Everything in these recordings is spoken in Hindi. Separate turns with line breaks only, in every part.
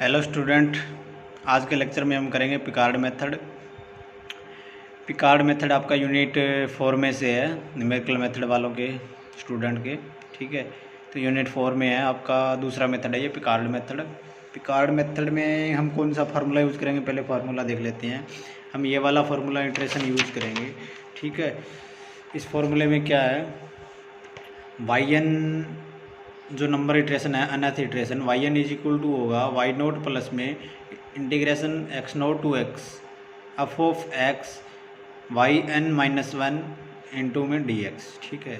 हेलो स्टूडेंट, आज के लेक्चर में हम करेंगे पिकार्ड मेथड। पिकार्ड मेथड आपका यूनिट 4 में से है, न्यूमेरिकल मेथड वालों के स्टूडेंट के। ठीक है, तो यूनिट 4 में है आपका दूसरा मेथड है ये पिकार्ड मेथड। पिकार्ड मेथड में हम कौन सा फार्मूला यूज़ करेंगे, पहले फार्मूला देख लेते हैं। हम ये वाला फार्मूला इटरेशन यूज़ करेंगे। ठीक है, इस फार्मूले में क्या है, वाई एन जो नंबर इटरेशन है, nth iteration, Y N is equal to होगा वाई नोट प्लस में integration x naught to X F of x Y N minus one into में डी एक्स। ठीक है,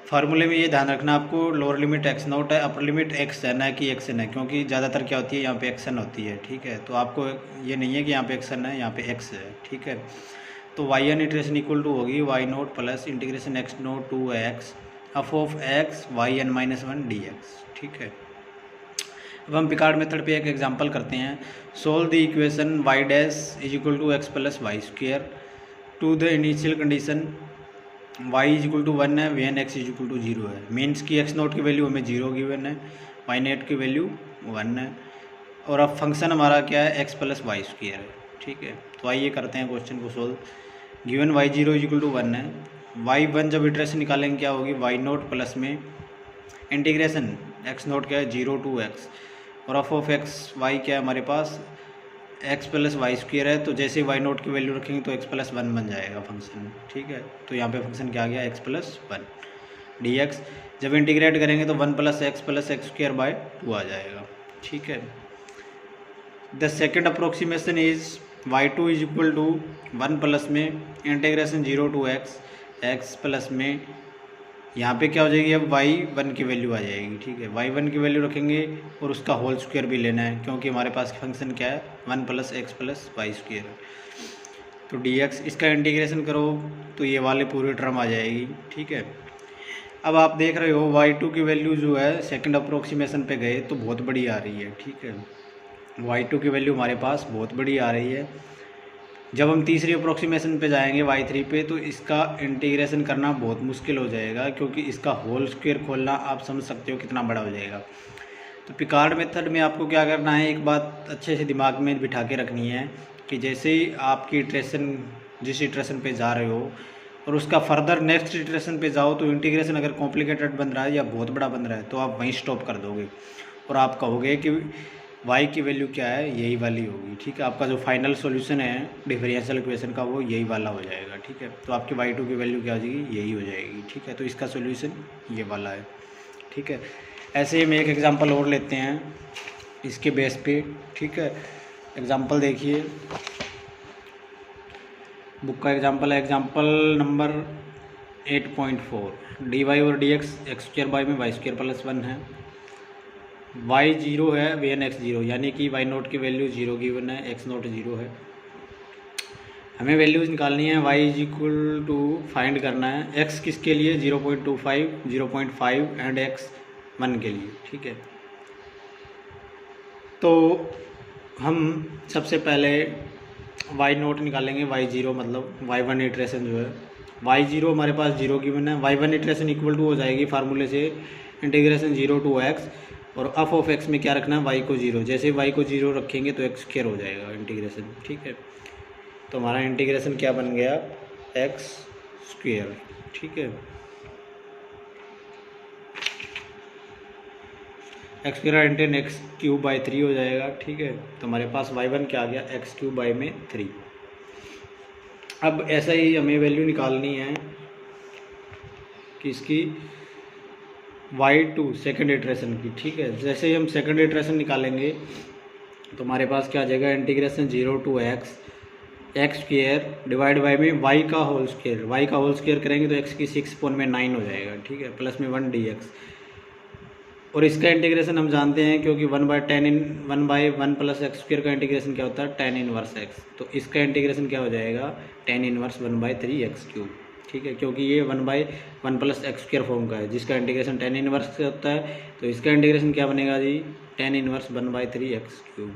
फार्मूले में ये ध्यान रखना आपको, लोअर लिमिट एक्स नोट है, अपर लिमिट एक्स है, ना कि एक्स एन है, क्योंकि ज़्यादातर क्या होती है यहाँ पे एक्स एन होती है। ठीक है, तो आपको ये नहीं है कि यहाँ पे एक्स एन है, यहाँ पे एक्स है। ठीक है, तो Y N iteration equal to होगी Y naught plus integration x naught to X F of x Y N minus one D X. ठीक है, अब हम पिकार्ड मेथड पे एक एग्जांपल करते हैं। Solve the equation Y dash is equal to X plus Y square to the initial condition Y is equal to one है, when X is equal to zero है। मीन्स की एक्स नोट की वैल्यू हमें जीरो गिवन है, वाई नेट की वैल्यू वन है, और अब फंक्शन हमारा क्या है, एक्स प्लस वाई स्क्वेयर है। ठीक है, तो आइए करते हैं क्वेश्चन को solve. Given y zero is equal to one है, वाई वन जब इटरेशन निकालेंगे क्या होगी, वाई नोट प्लस में इंटीग्रेशन एक्स नोट क्या है, जीरो टू एक्स, और एफ ऑफ एक्स वाई क्या है हमारे पास, एक्स प्लस वाई स्क्वेयर है। तो जैसे वाई नोट की वैल्यू रखेंगे तो एक्स प्लस वन बन जाएगा फंक्शन। ठीक है, तो यहाँ पे फंक्शन क्या आ गया, X plus one D X. जब इंटीग्रेट करेंगे तो one plus X square by two आ जाएगा। ठीक है, the second approximation is Y two is equal to one plus में integration zero to X plus में यहाँ पे क्या हो जाएगी, अब वाई वन की वैल्यू आ जाएगी। ठीक है, वाई वन की वैल्यू रखेंगे और उसका होल स्क्वायर भी लेना है, क्योंकि हमारे पास फंक्शन क्या है, one plus x y square. तो डी एक्स, इसका इंटीग्रेशन करो तो ये वाले पूरी टर्म आ जाएगी। ठीक है, अब आप देख रहे हो वाई टू की वैल्यू जो है सेकंड अप्रोक्सीमेशन पे गए तो बहुत बड़ी आ रही है। ठीक है, वाई टू की वैल्यू हमारे पास बहुत बड़ी आ रही है। जब हम तीसरी अप्रोक्सीमेशन पे जाएंगे वाई थ्री पे तो इसका इंटीग्रेशन करना बहुत मुश्किल हो जाएगा, क्योंकि इसका होल स्क्वायर खोलना आप समझ सकते हो कितना बड़ा हो जाएगा। तो पिकार्ड मेथड में आपको क्या करना है, एक बात अच्छे से दिमाग में बिठा के रखनी है कि जैसे ही आपकी इटरेशन जिस इटरेशन पे जा रहे हो और उसका फर्दर नेक्स्ट इटरेशन पे जाओ, तो इंटीग्रेशन अगर कॉम्प्लिकेटेड बन रहा है या बहुत बड़ा बन रहा है तो आप वहीं स्टॉप कर दोगे और आप कहोगे कि y की वैल्यू क्या है, यही वाली होगी। ठीक है, आपका जो फाइनल सॉल्यूशन है डिफरेंशियल इक्वेशन का वो यही वाला हो जाएगा। ठीक है, तो आपकी y2 की वैल्यू क्या हो जाएगी, यही हो जाएगी। ठीक है, तो इसका सॉल्यूशन ये वाला है। ठीक है, ऐसे ही हम एक एग्जांपल और लेते हैं इसके बेस पे। ठीक है, एग्जांपल देखिए, बुक का एग्जांपल है, एग्जांपल नंबर 8.4। डी वाई और d x x square by में वाई स्क्वायर प्लस वन है, वाई जीरो है, वी एन एक्स जीरो, यानी कि वाई नोट की वैल्यू जीरो गिवन है, एक्स नोट जीरो है। हमें वैल्यूज निकालनी है, y is equal to find करना है एक्स किसके लिए, 0.25, 0.5 एंड एक्स वन के लिए। ठीक है, तो हम सबसे पहले वाई नोट निकालेंगे, वाई जीरो मतलब वाई वन इटरेशन जो है, वाई जीरो हमारे पास जीरो गिवन है, y one iteration equal to हो जाएगी फार्मूले से इंटीग्रेशन जीरो टू एक्स, और एफ ऑफ एक्स में क्या रखना है, वाई को जीरो। जैसे वाई को जीरो रखेंगे तो एक्स स्क्वायर हो जाएगा इंटीग्रेशन। ठीक है, तो हमारा इंटीग्रेशन क्या बन गया, एक्स स्क्वायर। ठीक है, x square into x cube by three हो जाएगा। ठीक है, तो हमारे पास वाई वन क्या आ गया, एक्स क्यूब बाई में थ्री। अब ऐसा ही हमें वैल्यू निकालनी है कि इसकी वाई टू सेकेंड इटरेशन की। ठीक है, जैसे ही हम सेकेंड इटरेशन निकालेंगे तो हमारे पास क्या आ जाएगा, integration zero to x square divide by में वाई का होल स्क्वायर। वाई का होल स्क्वायर करेंगे तो एक्स की 6/9 हो जाएगा। ठीक है, प्लस में वन डी एक्स, और इसका इंटीग्रेशन हम जानते हैं क्योंकि one by one plus x square का इंटीग्रेशन क्या होता है, tan इनवर्स एक्स। तो इसका इंटीग्रेशन क्या हो जाएगा, tan inverse one by three x cube. ठीक है, क्योंकि ये one by one plus x square form का है जिसका इंटीग्रेशन tan इनवर्स से होता है, तो इसका इंटीग्रेशन क्या बनेगा जी, tan inverse one by three x cube.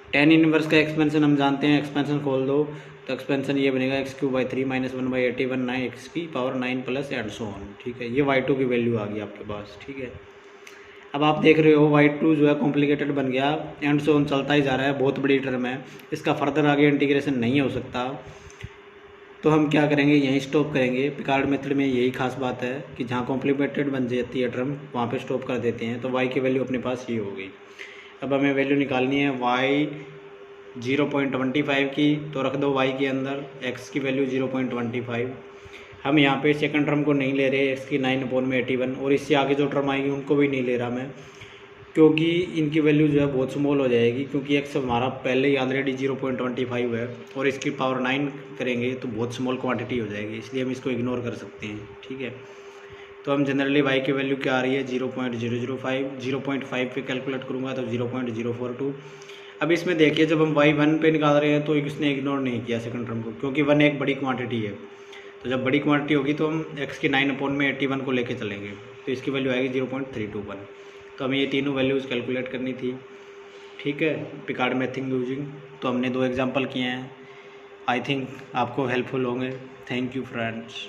tan inverse का एक्सपेंशन हम जानते हैं, एक्सपेंशन खोल दो तो एक्सपेंशन ये बनेगा X cube by three minus one by 81 9 X की power 9 plus and so on. ठीक है, ये वाई टू की वैल्यू आ गई आपके पास। ठीक है, अब आप देख रहे हो y2 जो है कॉम्प्लिकेटेड बन गया, एंड से ऑन चलता ही जा रहा है, बहुत बड़ी टर्म है, इसका फर्दर आगे इंटीग्रेशन नहीं हो सकता। तो हम क्या करेंगे, यहीं स्टॉप करेंगे। पिकार्ड मेथड में यही खास बात है कि जहाँ कॉम्प्लीमेंटेड बन जाती है टर्म वहाँ पे स्टॉप कर देते हैं। तो y की वैल्यू अपने पास ये हो गई। अब हमें वैल्यू निकालनी है y 0.25 की, तो रख दो y के अंदर x की वैल्यू 0.25। हम यहाँ पे सेकंड टर्म को नहीं ले रहे, x की 9/81, और इससे आगे जो टर्म आएगी उनको भी नहीं ले रहा मैं, क्योंकि इनकी वैल्यू जो है बहुत स्मॉल हो जाएगी, क्योंकि x हमारा पहले ही ऑलरेडी 0.25 है और इसकी पावर 9 करेंगे तो बहुत स्मॉल क्वांटिटी हो जाएगी, इसलिए हम इसको इग्नोर कर सकते हैं। ठीक है, तो हम जनरली y की वैल्यू क्या आ रही है 0.005, 0.5 पे कैलकुलेट करूँगा तो 0.042। अब इसमें देखिए जब हम y 1 पे निकाल रहे हैं तो इसने इग्नोर नहीं किया सेकंड टर्म को, क्योंकि 1 एक बड़ी क्वांटिटी है। तो जब बड़ी क्वांटिटी होगी तो हम x की 9/81 को लेके चलेंगे, तो इसकी वैल्यू आएगी 0.321। तो हमें ये तीनों वैल्यूज़ कैलकुलेट करनी थी। ठीक है, पिकार्ड मेथड यूजिंग। तो हमने 2 एग्जांपल किए हैं, आई थिंक आपको हेल्पफुल होंगे। Thank you friends.